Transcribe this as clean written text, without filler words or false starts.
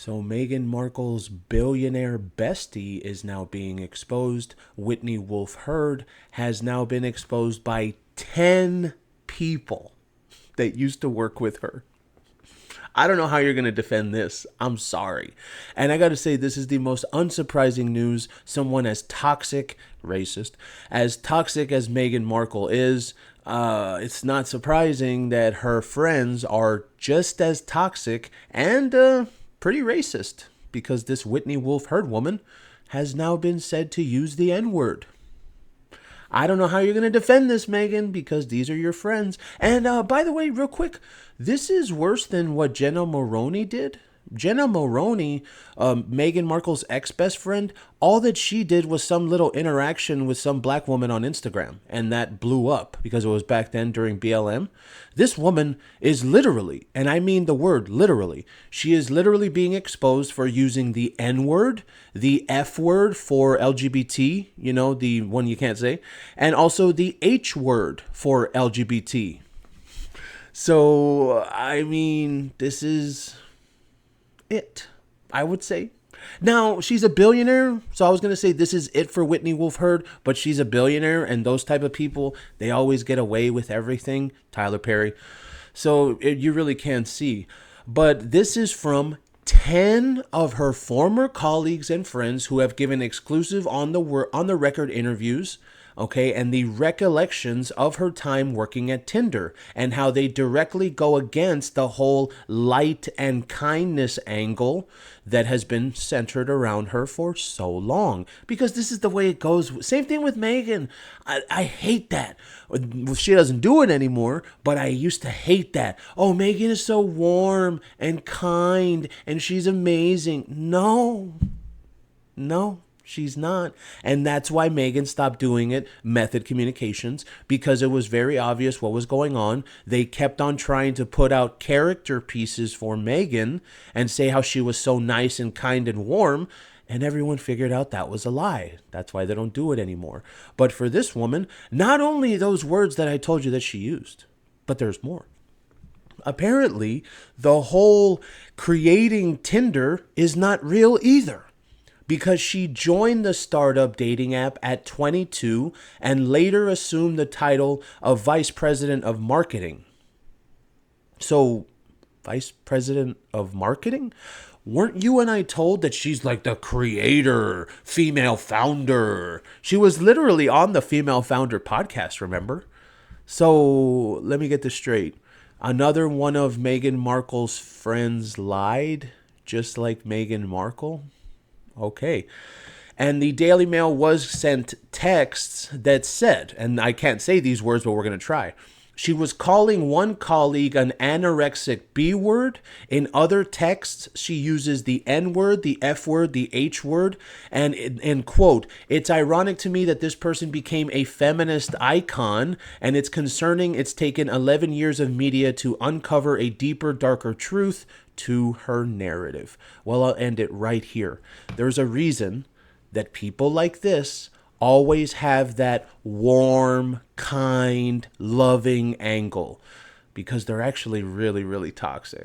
So Meghan Markle's billionaire bestie is now being exposed. Whitney Wolfe Herd has now been exposed by 10 people that used to work with her. I don't know how you're going to defend this. I'm sorry. And I got to say, this is the most unsurprising news. Someone as toxic, racist, as toxic as Meghan Markle is, it's not surprising that her friends are just as toxic and pretty racist, because this Whitney Wolfe Herd woman has now been said to use the N-word. I don't know how you're going to defend this, Meghan, because these are your friends. And by the way, real quick, this is worse than what Jenna Maroney did. Jenna Maroney, Meghan Markle's ex-best friend, all that she did was some little interaction with some black woman on Instagram, and that blew up because it was back then during BLM. This woman is literally, and I mean the word literally, she is literally being exposed for using the N-word, the F-word for LGBT, you know, the one you can't say, and also the H-word for LGBT. So, I mean, this is it, I would say. Now, she's a billionaire, so I was going to say this is it for Whitney Wolfe Herd, but she's a billionaire, and those type of people, they always get away with everything. Tyler Perry. So you really can't see. But this is from 10 of her former colleagues and friends who have given exclusive on the record interviews, okay, and the recollections of her time working at Tinder, and how they directly go against the whole light and kindness angle that has been centered around her for so long. Because this is the way it goes. Same thing with Meghan. I hate that. She doesn't do it anymore, but I used to hate that. Oh, Meghan is so warm and kind, and she's amazing. No. She's not. And that's why Meghan stopped doing it, Method Communications, because it was very obvious what was going on. They kept on trying to put out character pieces for Meghan and say how she was so nice and kind and warm. And everyone figured out that was a lie. That's why they don't do it anymore. But for this woman, not only those words that I told you that she used, but there's more. Apparently, the whole creating Tinder is not real either, because she joined the startup dating app at 22 and later assumed the title of Vice President of Marketing. So, Vice President of Marketing? Weren't you and I told that she's like the creator, female founder? She was literally on the Female Founder podcast, remember? So, let me get this straight. Another one of Meghan Markle's friends lied, just like Meghan Markle? Okay. And the Daily Mail was sent texts that said, and I can't say these words, but we're going to try. She was calling one colleague an anorexic B word. In other texts, she uses the N word, the F word, the H word. And quote, it's ironic to me that this person became a feminist icon, and it's concerning it's taken 11 years of media to uncover a deeper, darker truth to her narrative. Well, I'll end it right here. There's a reason that people like this always have that warm, kind, loving angle, because they're actually really, really toxic.